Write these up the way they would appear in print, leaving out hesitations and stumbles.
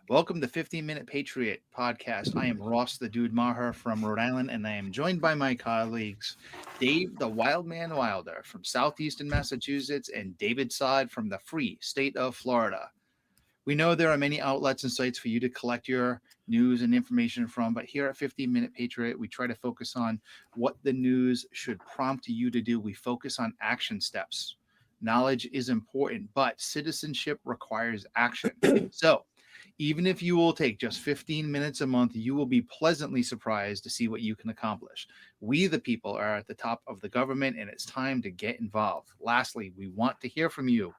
Welcome to 15-Minute Patriot Podcast. I am Ross the Dude Maher from Rhode Island, and I am joined by my colleagues, Dave the Wild Man Wilder from Southeastern Massachusetts and David Sod from the free state of Florida. We know there are many outlets and sites for you to collect your news and information from, but here at 15-Minute Patriot, we try to focus on what the news should prompt you to do. We focus on action steps. Knowledge is important, but citizenship requires action. So, even if you will take just 15 minutes a month, you will be pleasantly surprised to see what you can accomplish. We, the people, are at the top of the government, and it's time to get involved. Lastly, we want to hear from you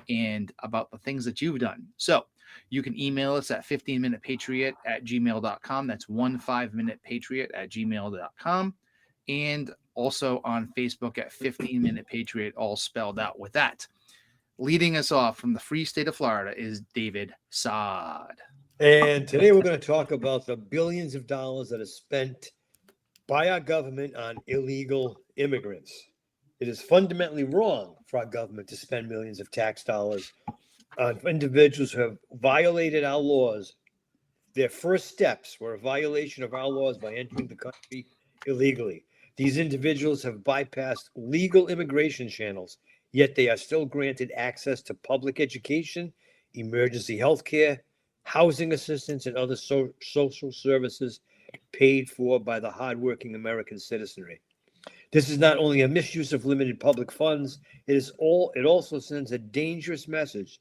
and about the things that you've done. So you can email us at 15minutepatriot@gmail.com. That's 15minutepatriot@gmail.com. And also on Facebook at 15-Minute Patriot, all spelled out. With that, leading us off from the free state of Florida is David Sod. And today we're going to talk about the billions of dollars that are spent by our government on illegal immigrants. It is fundamentally wrong for our government to spend millions of tax dollars on individuals who have violated our laws. Their first steps were a violation of our laws by entering the country illegally. These individuals have bypassed legal immigration channels, yet they are still granted access to public education, emergency health care, housing assistance, and other social services paid for by the hardworking American citizenry. This is not only a misuse of limited public funds, it also sends a dangerous message,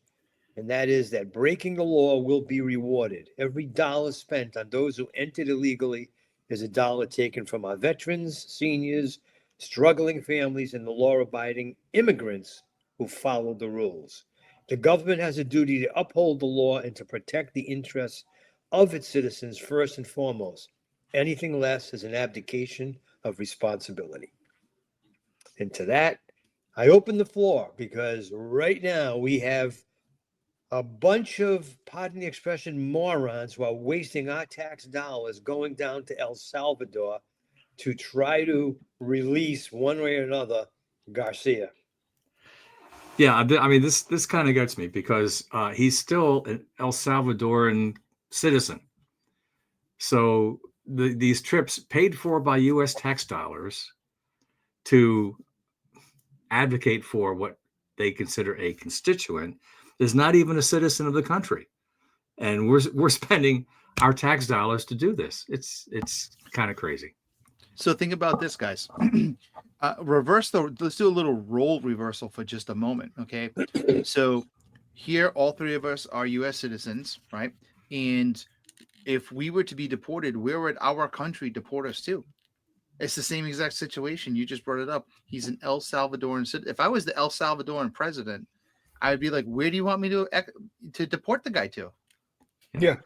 and that is that breaking the law will be rewarded. Every dollar spent on those who entered illegally is a dollar taken from our veterans, seniors, struggling families, and the law-abiding immigrants who followed the rules. The government has a duty to uphold the law and to protect the interests of its citizens first and foremost. Anything less is an abdication of responsibility. And to that, I open the floor because right now we have a bunch of, pardon the expression, morons who are wasting our tax dollars going down to El Salvador to try to release one way or another Garcia. Yeah, I mean, this kind of gets me because he's still an El Salvadoran citizen. So these trips paid for by U.S. tax dollars to advocate for what they consider a constituent is not even a citizen of the country, and we're spending our tax dollars to do this. It's kind of crazy. So think about this, guys. Let's do a little role reversal for just a moment. Okay. So here, all three of us are U.S. citizens, right? And if we were to be deported, where would our country deport us to? It's the same exact situation. You just brought it up. He's an El Salvadoran citizen. If I was the El Salvadoran president, I would be like, where do you want me to deport the guy to? Yeah.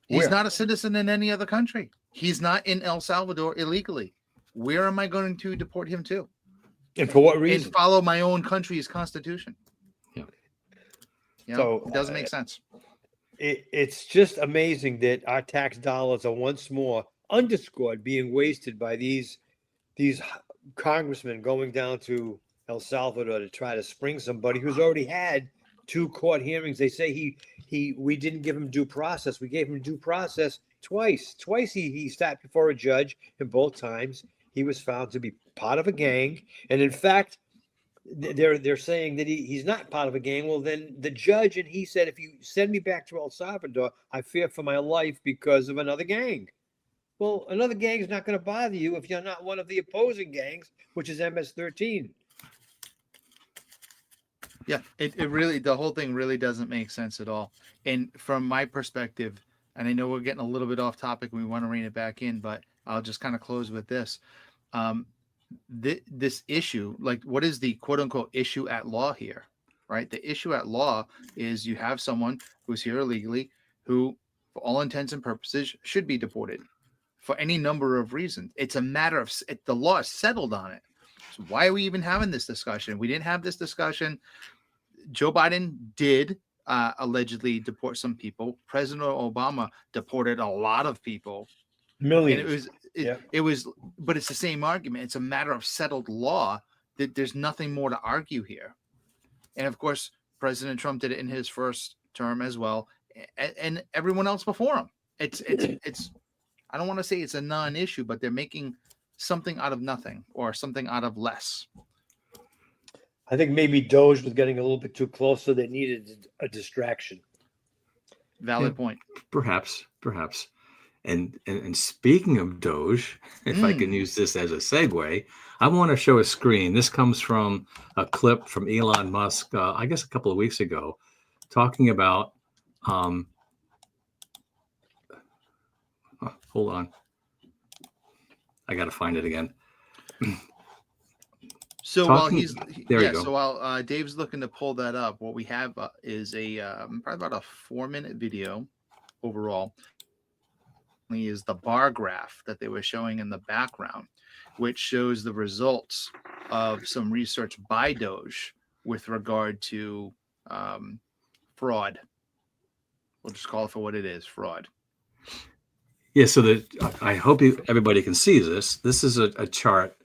He's not a citizen in any other country. He's not in El Salvador illegally. Where am I going to deport him to? And for what reason? And follow my own country's constitution. Yeah. So it doesn't make sense. It's just amazing that our tax dollars are once more underscored being wasted by these congressmen going down to El Salvador to try to spring somebody who's already had 2 court hearings. They say we didn't give him due process. We gave him due process twice. Twice he sat before a judge, and both times he was found to be part of a gang. And in fact, they're saying that he's not part of a gang. Well, then the judge and he said, if you send me back to El Salvador, I fear for my life because of another gang. Well, another gang is not going to bother you if you're not one of the opposing gangs, which is MS-13. Yeah, it really, the whole thing really doesn't make sense at all. And from my perspective, and I know we're getting a little bit off topic and we want to rein it back in, but I'll just kind of close with this. This issue, like, what is the quote unquote issue at law here, right? The issue at law is you have someone who's here illegally who, for all intents and purposes, should be deported for any number of reasons. It's a matter of, the law is settled on it. So why are we even having this discussion? We didn't have this discussion. Joe Biden did allegedly deport some people. President Obama deported a lot of people. Millions. And it was, but it's the same argument. It's a matter of settled law that there's nothing more to argue here. And of course, President Trump did it in his first term as well. and everyone else before them. It's I don't want to say it's a non-issue, but they're making something out of nothing or something out of less. I think maybe Doge was getting a little bit too close, so they needed a distraction. Valid point. Perhaps. And speaking of Doge, if I can use this as a segue, I want to show a screen. This comes from a clip from Elon Musk, I guess a couple of weeks ago, talking about. Hold on, I got to find it again. So while Dave's looking to pull that up, what we have is a probably about a 4-minute video overall. Is the bar graph that they were showing in the background, which shows the results of some research by Doge with regard to fraud. We'll just call it for what it is, fraud. Yeah, so I hope everybody can see this. This is a chart,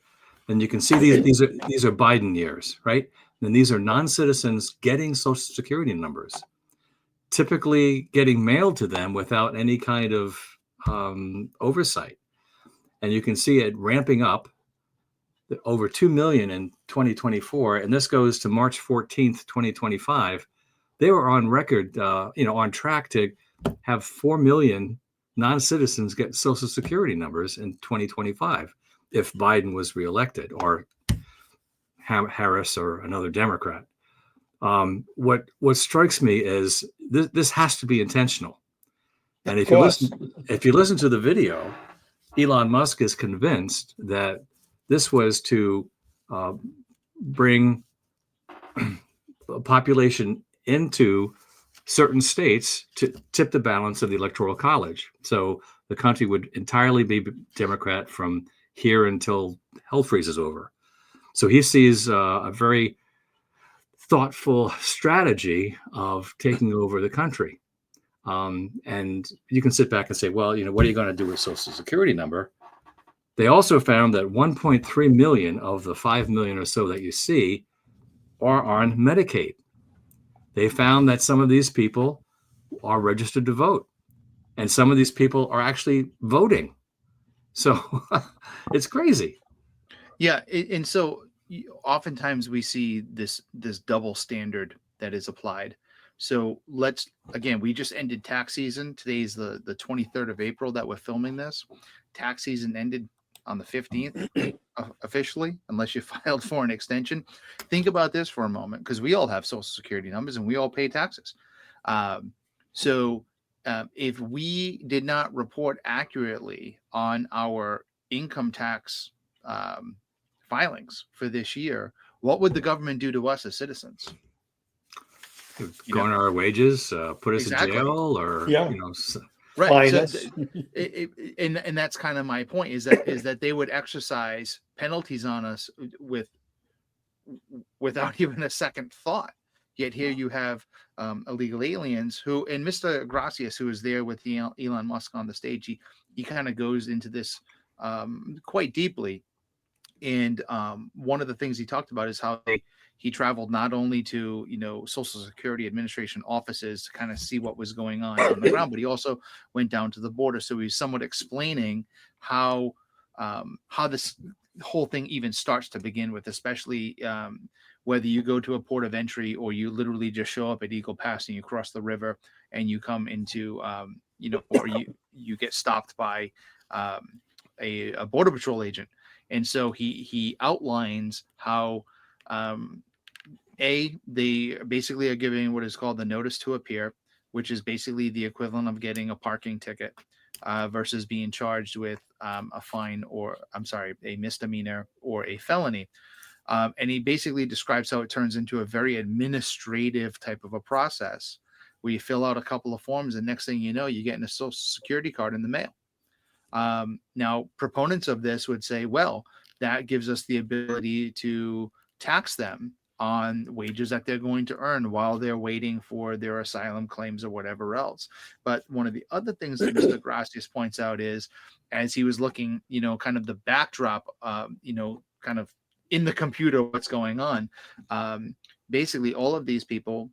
and you can see these are Biden years, right? And these are non-citizens getting Social Security numbers, typically getting mailed to them without any kind of oversight. And you can see it ramping up over 2 million in 2024. And this goes to March 14th, 2025. They were on record, on track to have 4 million non-citizens get Social Security numbers in 2025 if Biden was reelected or Harris or another Democrat. What strikes me is this has to be intentional. And if you listen to the video, Elon Musk is convinced that this was to bring a population into certain states to tip the balance of the Electoral College. So the country would entirely be Democrat from here until hell freezes over. So he sees a very thoughtful strategy of taking over the country. And you can sit back and say, well, what are you going to do with Social Security number? They also found that 1.3 million of the 5 million or so that you see are on Medicaid. They found that some of these people are registered to vote, and some of these people are actually voting. So it's crazy. Yeah, and so oftentimes we see this double standard that is applied. So we just ended tax season. Today's the 23rd of April that we're filming this. Tax season ended on the 15th officially, unless you filed for an extension. Think about this for a moment, because we all have Social Security numbers and we all pay taxes. If we did not report accurately on our income tax filings for this year, what would the government do to us as citizens? Go on our wages, put us in jail, or right. So and that's kind of my point, is that they would exercise penalties on us without even a second thought. Yet here you have illegal aliens who, and Mr. Gracias, who is there with Elon Musk on the stage, he kind of goes into this quite deeply. And one of the things he talked about is how he traveled not only to Social Security Administration offices to kind of see what was going on the ground, but he also went down to the border. So he's somewhat explaining how this whole thing even starts to begin with, especially whether you go to a port of entry or you literally just show up at Eagle Pass and you cross the river and you come into or you get stopped by a border patrol agent. And so he outlines how they basically are giving what is called the notice to appear, which is basically the equivalent of getting a parking ticket versus being charged with a fine, or a misdemeanor or a felony. And he basically describes how it turns into a very administrative type of a process where you fill out a couple of forms and next thing you know, you're getting a Social Security card in the mail. Now, proponents of this would say, well, that gives us the ability to tax them on wages that they're going to earn while they're waiting for their asylum claims or whatever else. But one of the other things that Mr. Gracias points out is, as he was looking, kind of the backdrop, kind of in the computer, what's going on. Basically, all of these people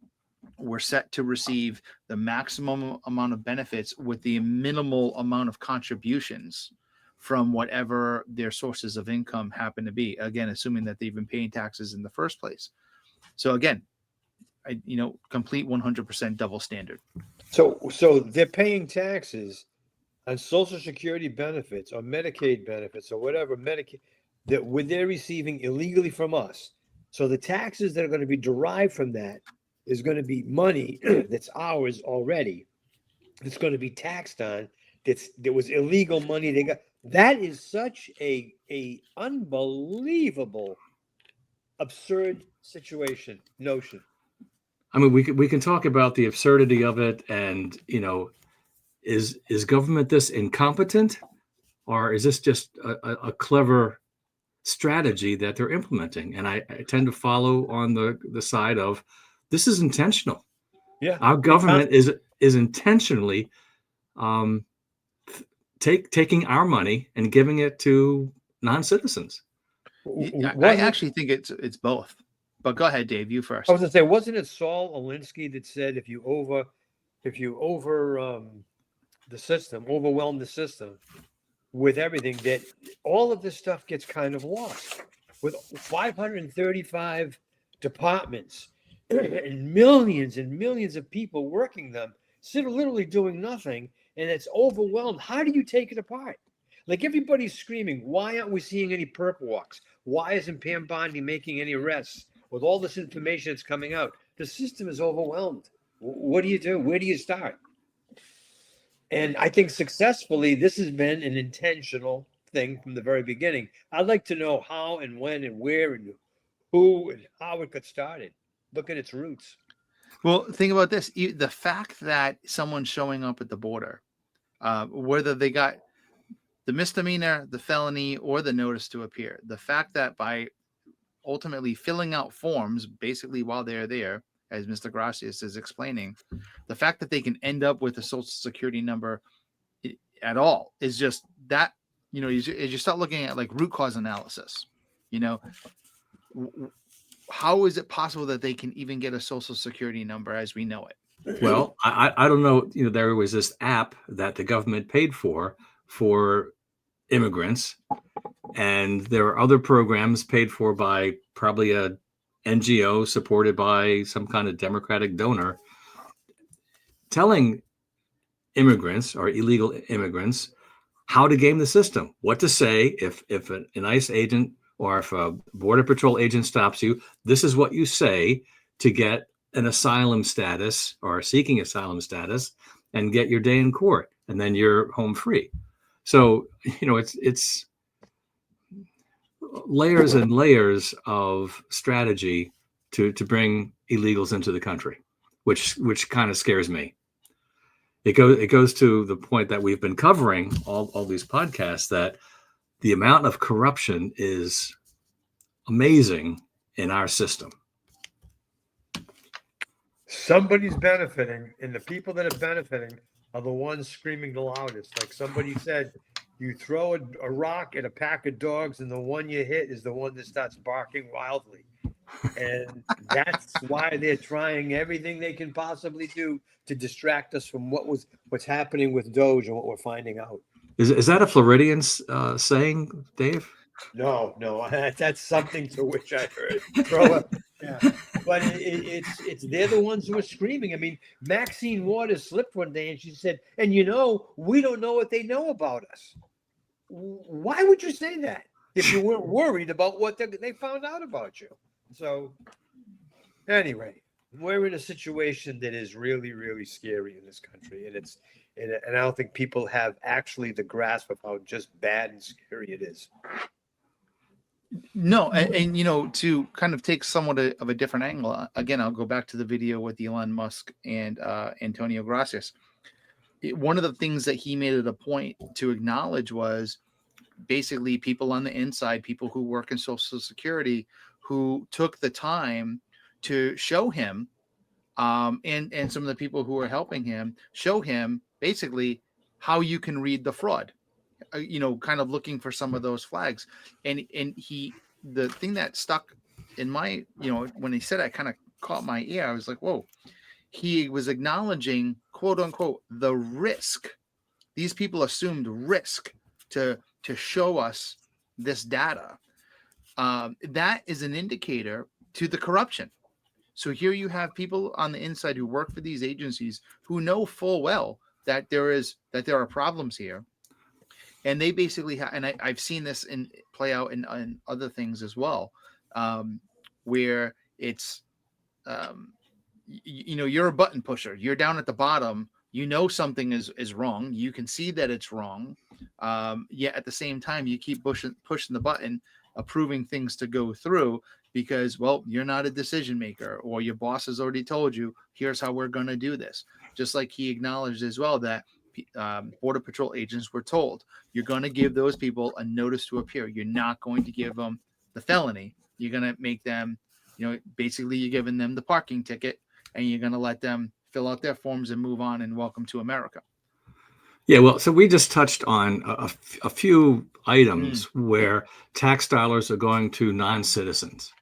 were set to receive the maximum amount of benefits with the minimal amount of contributions from whatever their sources of income happen to be. Again, assuming that they've been paying taxes in the first place. So again, complete 100% double standard. So they're paying taxes on Social Security benefits or Medicaid benefits or whatever Medicaid that they're receiving illegally from us. So the taxes that are going to be derived from that is going to be money that's ours already. It's going to be taxed on. There was illegal money they got. That is such a unbelievable, absurd notion. I mean, we can talk about the absurdity of it, and is government this incompetent, or is this just a clever strategy that they're implementing? And I tend to follow on the side of this is intentional. Yeah, our government is intentionally taking our money and giving it to non-citizens. I actually think it's both. But go ahead, Dave. You first. I was going to say, wasn't it Saul Alinsky that said if you overwhelm the system with everything, that all of this stuff gets kind of lost. With 535 departments and millions of people working them, literally doing nothing, and it's overwhelmed. How do you take it apart? Like, everybody's screaming, why aren't we seeing any perp walks? Why isn't Pam Bondi making any arrests? With all this information that's coming out, the system is overwhelmed. What do you do? Where do you start? And I think successfully, this has been an intentional thing from the very beginning. I'd like to know how and when and where and who and how it got started. Look at its roots. Well, think about this. The fact that someone's showing up at the border, whether they got the misdemeanor, the felony, or the notice to appear, the fact that by ultimately filling out forms, basically while they're there, as Mr. Gracias is explaining, the fact that they can end up with a social security number at all is just that, as you start looking at like root cause analysis, how is it possible that they can even get a social security number as we know it? Well, I don't know. There was this app that the government paid for immigrants, and there are other programs paid for by probably a NGO supported by some kind of Democratic donor, telling immigrants or illegal immigrants how to game the system, what to say if an ICE agent or if a Border Patrol agent stops you. This is what you say to get an asylum status or seeking asylum status and get your day in court, and then you're home free. So, it's layers and layers of strategy to bring illegals into the country, which kind of scares me. It goes to the point that we've been covering all these podcasts, that the amount of corruption is amazing in our system. Somebody's benefiting, and the people that are benefiting are the ones screaming the loudest. Like somebody said, you throw a rock at a pack of dogs, and the one you hit is the one that starts barking wildly. And that's why they're trying everything they can possibly do to distract us from what's happening with Doge and what we're finding out. Is that a Floridian saying, Dave? No, that's something to which I heard. Yeah. But it's they're the ones who are screaming. I mean, Maxine Waters slipped one day and she said, and we don't know what they know about us. Why would you say that if you weren't worried about what they found out about you? So anyway, we're in a situation that is really, really scary in this country. And I don't think people have actually the grasp of how just bad and scary it is. No, and to kind of take somewhat of a different angle, again, I'll go back to the video with Elon Musk and Antonio Gracias. One of the things that he made it a point to acknowledge was basically people on the inside, people who work in Social Security, who took the time to show him, and some of the people who are helping him, show him basically how you can read the fraud. Kind of looking for some of those flags. And the thing that stuck in my, when he said, I kind of caught my ear. I was like, whoa, he was acknowledging, quote unquote, the risk. These people assumed risk to show us this data. That is an indicator to the corruption. So here you have people on the inside who work for these agencies who know full well that there are problems here, and they basically have. And I've seen this play out in other things as well, where it's you're a button pusher. You're down at the bottom. You know something is wrong. You can see that it's wrong. Yet at the same time, you keep pushing the button, approving things to go through because, well, you're not a decision maker, or your boss has already told you, here's how we're going to do this. Just like he acknowledged as well that Border Patrol agents were told, you're going to give those people a notice to appear. You're not going to give them the felony. You're going to make them, basically you're giving them the parking ticket, and you're going to let them fill out their forms and move on and welcome to America. Yeah, well, so we just touched on a few items where tax dollars are going to non-citizens.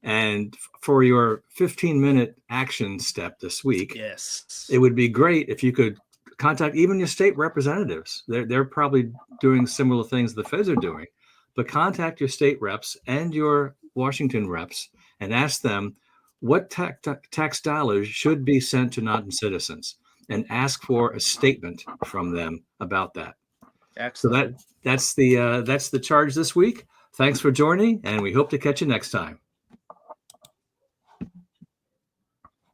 And for your 15-minute action step this week, yes, it would be great if you could contact even your state representatives. They're probably doing similar things the feds are doing, but contact your state reps and your Washington reps and ask them what tax dollars should be sent to non-citizens, and ask for a statement from them about that. Excellent. So that's the charge this week. Thanks for joining, and we hope to catch you next time.